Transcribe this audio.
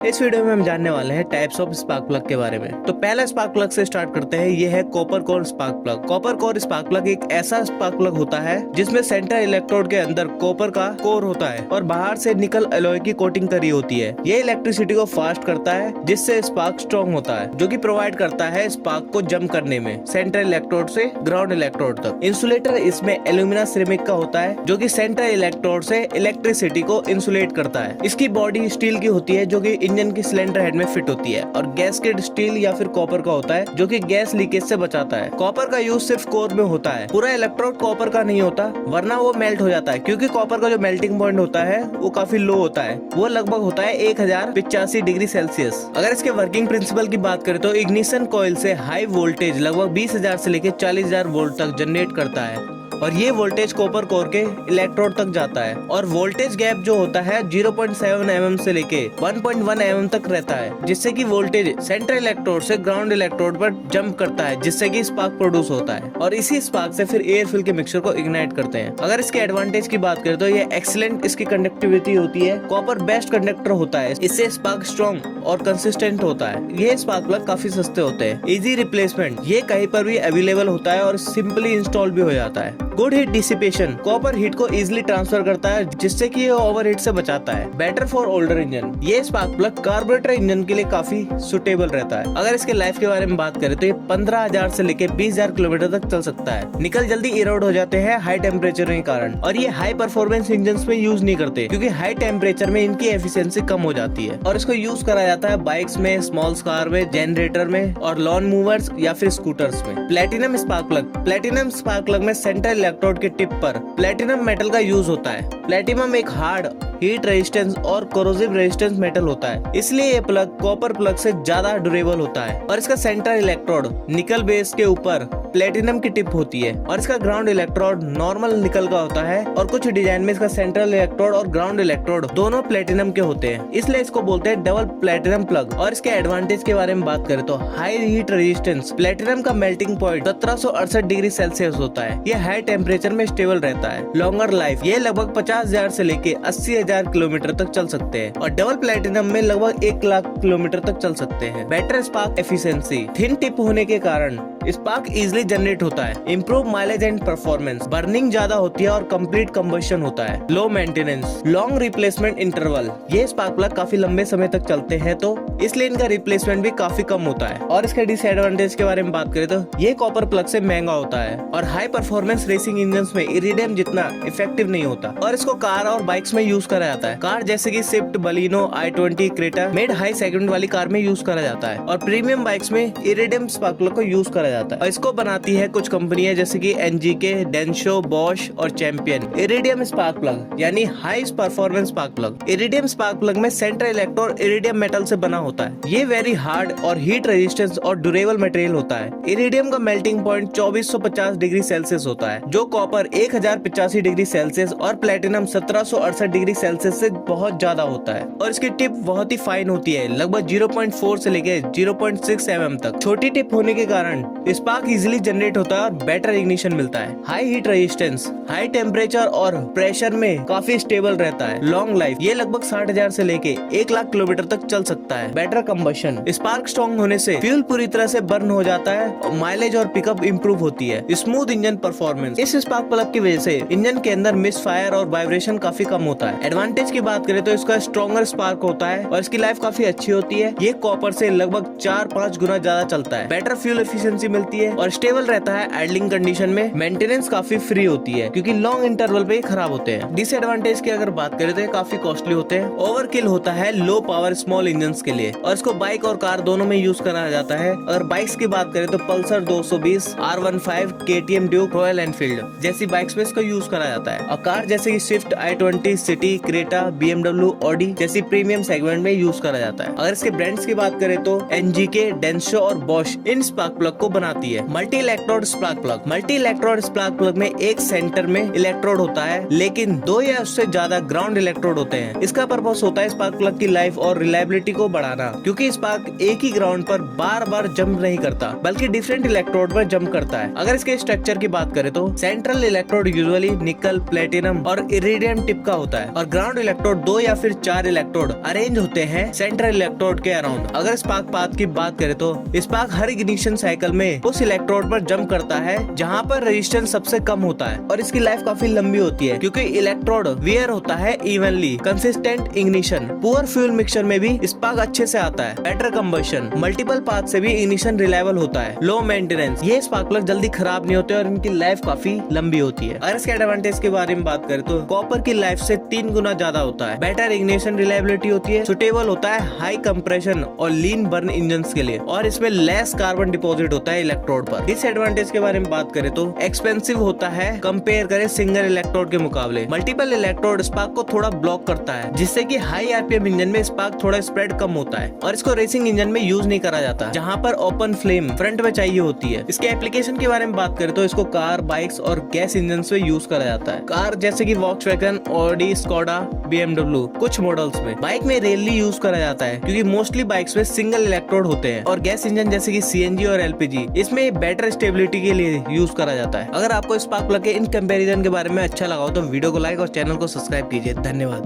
इस वीडियो में हम जानने वाले हैं टाइप्स ऑफ स्पार्क प्लग के बारे में। तो पहला स्पार्क प्लग से स्टार्ट करते हैं। ये है copper core spark plug. Copper core spark plug एक ऐसा स्पार्क प्लग होता है जिसमें सेंट्रल इलेक्ट्रोड के अंदर कॉपर का कोर होता है और बाहर से निकल एलॉय की कोटिंग करी होती है। ये इलेक्ट्रिसिटी को फास्ट करता है जिससे स्पार्क स्ट्रॉन्ग होता है, जो कि प्रोवाइड करता है स्पार्क को जंप करने में सेंट्रल इलेक्ट्रोड से ग्राउंड इलेक्ट्रोड तक। इंसुलेटर इसमें एल्यूमिना सिरेमिक का होता है जो कि सेंट्रल इलेक्ट्रोड से इलेक्ट्रिसिटी को इंसुलेट करता है। इसकी बॉडी स्टील की होती है जो कि इंजन की सिलेंडर हेड में फिट होती है, और गैसकेट स्टील या फिर कॉपर का होता है जो कि गैस लीकेज से बचाता है। कॉपर का यूज सिर्फ कोर में होता है, पूरा इलेक्ट्रोड कॉपर का नहीं होता, वरना वो मेल्ट हो जाता है, क्योंकि कॉपर का जो मेल्टिंग पॉइंट होता है वो काफी लो होता है। वो लगभग होता है 1085 डिग्री सेल्सियस। अगर इसके वर्किंग प्रिंसिपल की बात करें तो इग्निशन कॉइल से हाई वोल्टेज लगभग 20,000 से लेकर 40,000 वोल्ट तक जनरेट करता है, और ये वोल्टेज कॉपर कोर के इलेक्ट्रोड तक जाता है। और वोल्टेज गैप जो होता है 0.7 mm से लेके 1.1 mm तक रहता है, जिससे कि वोल्टेज सेंट्रल इलेक्ट्रोड से ग्राउंड इलेक्ट्रोड पर जंप करता है, जिससे कि स्पार्क प्रोड्यूस होता है, और इसी स्पार्क से फिर एयर फिल के मिक्सचर को इग्नाइट करते हैं। अगर इसके एडवांटेज की बात करें तो ये एक्सीलेंट इसकी कंडक्टिविटी होती है। कॉपर बेस्ट कंडक्टर होता है, इससे स्पार्क स्ट्रॉन्ग और कंसिस्टेंट होता है। ये स्पार्क प्लग काफी सस्ते होते हैं। इजी रिप्लेसमेंट, ये कहीं पर भी अवेलेबल होता है और सिंपली इंस्टॉल भी हो जाता है। Good heat dissipation, copper heat को इजीली ट्रांसफर करता है जिससे कि ये ओवरहीट से बचाता है। बेटर फॉर ओल्डर इंजन, ये स्पार्क प्लग कार्बोरेटर इंजन के लिए काफी सुटेबल रहता है। अगर इसके लाइफ के बारे में बात करें तो ये 15,000 से लेकर 20,000 किलोमीटर तक चल सकता है। निकल जल्दी इरोड हो जाते हैं हाई टेम्परेचर के कारण, और ये हाई परफॉर्मेंस इंजन में यूज नहीं करते क्योंकि हाई टेम्परेचर में इनकी एफिशिएंसी कम हो जाती है। और इसको यूज करा जाता है बाइक्स में, स्मॉल कार में, जनरेटर में, और लॉन मूवर्स या फिर स्कूटर्स में। Platinum spark plug, platinum spark plug में सेंट्रल इलेक्ट्रोड के टिप पर प्लेटिनम मेटल का यूज होता है। प्लेटिनम एक हार्ड, हीट रेजिस्टेंस और कोरोसिव रेजिस्टेंस मेटल होता है, इसलिए ये प्लग कॉपर प्लग से ज्यादा ड्यूरेबल होता है। और इसका सेंट्रल इलेक्ट्रोड निकल बेस के ऊपर प्लेटिनम की टिप होती है, और इसका ग्राउंड इलेक्ट्रोड नॉर्मल निकल का होता है, और कुछ डिजाइन में इसका सेंट्रल इलेक्ट्रोड और ग्राउंड इलेक्ट्रोड दोनों प्लेटिनम के होते हैं, इसलिए इसको बोलते हैं डबल प्लेटिनम प्लग। और इसके एडवांटेज के बारे में बात करें तो हाई हीट रेजिस्टेंस, प्लेटिनम का मेल्टिंग पॉइंट 1768 डिग्री सेल्सियस होता है। ये हाई टेम्परेचर में स्टेबल रहता है। लॉन्गर लाइफ, ये लगभग 50,000 से लेके 80,000 किलोमीटर तक चल सकते हैं, और डबल प्लेटिनम में लगभग 1 लाख किलोमीटर तक चल सकते हैं। Better spark efficiency, thin tip होने के कारण स्पार्क इजिली जनरेट होता है। Improve mileage and performance, burning ज्यादा होती है और कंप्लीट कंबशन होता है। Low maintenance, long replacement interval, ये स्पार्क प्लग काफी लंबे समय तक चलते हैं तो इसलिए इनका रिप्लेसमेंट भी काफी कम होता है। और इसके डिसएडवांटेज के बारे में बात करें तो ये कॉपर प्लग से महंगा होता है, और हाई परफॉर्मेंस रेसिंग इंजन में इरिडियम जितना इफेक्टिव नहीं होता, और इसको कार और बाइक्स में यूज करा जाता है। कार जैसे कि Swift, Baleno, i20, Creta mid high segment वाली कार में यूज करा जाता है, और प्रीमियम बाइक्स में इरिडियम स्पार्क प्लग को यूज करा जाता है। और इसको बनाती है कुछ कंपनियां जैसे कि एनजीके, डेंसो, बॉश और चैंपियन। इरिडियम स्पार्क प्लग यानी high performance spark plug. Iridium spark plug में सेंट्रल इलेक्ट्रोड इरिडियम मेटल से बना होता है। ये वेरी हार्ड और हीट रेजिस्टेंस और ड्यूरेबल मटेरियल होता है। इरिडियम का मेल्टिंग पॉइंट 2450 डिग्री सेल्सियस होता है, जो कॉपर 1085 डिग्री सेल्सियस और प्लेटिनम 1768 डिग्री सेल्सियस से बहुत ज्यादा होता है। और इसकी टिप बहुत ही फाइन होती है, लगभग 0.4 से लेके 0.6 mm तक। छोटी टिप होने के कारण स्पार्क इजिली जनरेट होता है और बेटर इग्निशन मिलता है। High heat resistance, high temperature और प्रेशर में काफी स्टेबल रहता है। लॉन्ग लाइफ, ये लगभग 60,000 से लेके 1 लाख किलोमीटर तक चल सकता है। बेटर कंबशन, स्पार्क स्ट्रॉन्ग होने से फ्यूल पूरी तरह से बर्न हो जाता है और माइलेज और पिकअप इंप्रूव होती है। स्मूथ इंजन परफॉर्मेंस, इस स्पार्क प्लग की वजह से इंजन के अंदर मिस फायर और वाइब्रेशन काफी कम होता है। एडवांटेज की बात करें तो इसका स्ट्रॉन्गर स्पार्क होता है और इसकी लाइफ काफी अच्छी होती है। ये कॉपर से लगभग 4-5 गुना ज्यादा चलता है। बेटर फ्यूल एफिशिएंसी मिलती है और स्टेबल रहता है आइडलिंग कंडीशन में। मेंटेनेंस काफी फ्री होती है क्योंकि लॉन्ग इंटरवल पे खराब होते हैं। डिसएडवांटेज की अगर बात करें तो ये काफी कॉस्टली होते हैं। ओवरकिल होता है लो पावर स्मॉल इंजन के लिए, और इसको बाइक और कार दोनों में यूज करा जाता है। अगर बाइक्स की बात करें तो Pulsar 220, R15, KTM Duke, royal Enfield जैसी बाइक्स में इसको यूज करा जाता है। और कार जैसे कि Swift, i20, city, Creta, BMW, Audi जैसी प्रीमियम सेगमेंट में यूज करा जाता है। अगर इसके ब्रांड्स की बात करें तो एनजीके, डेंसो और बॉश इन स्पार्क प्लग को बनाती है multi electrode spark plug. Multi electrode spark plug में एक सेंटर में इलेक्ट्रोड होता है, लेकिन 2 या उससे ज्यादा ग्राउंड इलेक्ट्रोड होते हैं। इसका पर्पस होता है स्पार्क प्लग की लाइफ और रिलायबिलिटी को बढ़ाना, क्योंकि स्पार्क एक ही ग्राउंड पर बार बार जंप नहीं करता बल्कि डिफरेंट इलेक्ट्रोड पर जंप करता है। अगर इसके स्ट्रक्चर की बात करें तो सेंट्रल इलेक्ट्रोड यूजुअली निकल, प्लेटिनम और इरिडियम टिप का होता है और ग्राउंड इलेक्ट्रोड 2 या फिर 4 इलेक्ट्रोड अरेंज होते हैं सेंट्रल इलेक्ट्रोड के अराउंड। अगर स्पार्क पाथ की बात करें तो स्पार्क हर इग्निशन साइकिल में उस इलेक्ट्रोड पर जंप करता है जहां पर रेजिस्टेंस सबसे कम होता है और इसकी लाइफ काफी लंबी होती है, क्योंकि इलेक्ट्रोड वियर होता है evenly. Consistent ignition, poor fuel mixture में भी स्पार्क अच्छे से आता है। बेटर कंबशन, मल्टीपल पाथ से भी इग्निशन रिलायबल होता है। लो मेंटेनेंस, ये स्पार्क प्लग जल्दी खराब नहीं होते और इनकी लाइफ काफी लंबी होती है। अगर इसके एडवांटेज के बारे में बात करें तो कॉपर की लाइफ से 3 गुना ज्यादा होता है। बेटर इग्निशन रिलायबिलिटी होती है, सुटेबल होता है हाई कंप्रेशन और लीन बर्न इंजन के लिए, और इसमें लेस कार्बन डिपॉजिट होता है इलेक्ट्रोड पर। डिसएडवांटेज के बारे में बात करें तो एक्सपेंसिव होता है कंपेयर करें सिंगल इलेक्ट्रोड के मुकाबले। मल्टीपल इलेक्ट्रोड स्पार्क को थोड़ा ब्लॉक करता है, जिससे कि हाई आरपीएम इंजन में स्पार्क थोड़ा स्प्रेड कम होता है और इसको रेसिंग इंजन में यूज नहीं करा जाता, जहां पर ओपन फ्लेम फ्रंट में चाहिए होती है। इसके एप्लीकेशन के बारे में बात करें तो इसको कार, बाइक्स और गैस इंजन में यूज करा जाता है। कार जैसे कि वॉक्सवैगन, ऑडी, स्कोडा, BMW कुछ मॉडल्स में। बाइक में रेयरली यूज करा जाता है क्योंकि मोस्टली बाइक्स में सिंगल इलेक्ट्रोड होते हैं, और गैस इंजन जैसे कि CNG और LPG इसमें बेटर स्टेबिलिटी के लिए यूज करा जाता है। अगर आपको स्पार्क प्लग के इन कंपैरिजन के बारे में अच्छा लगा हो तो वीडियो को लाइक और चैनल को सब्सक्राइब कीजिए। धन्यवाद।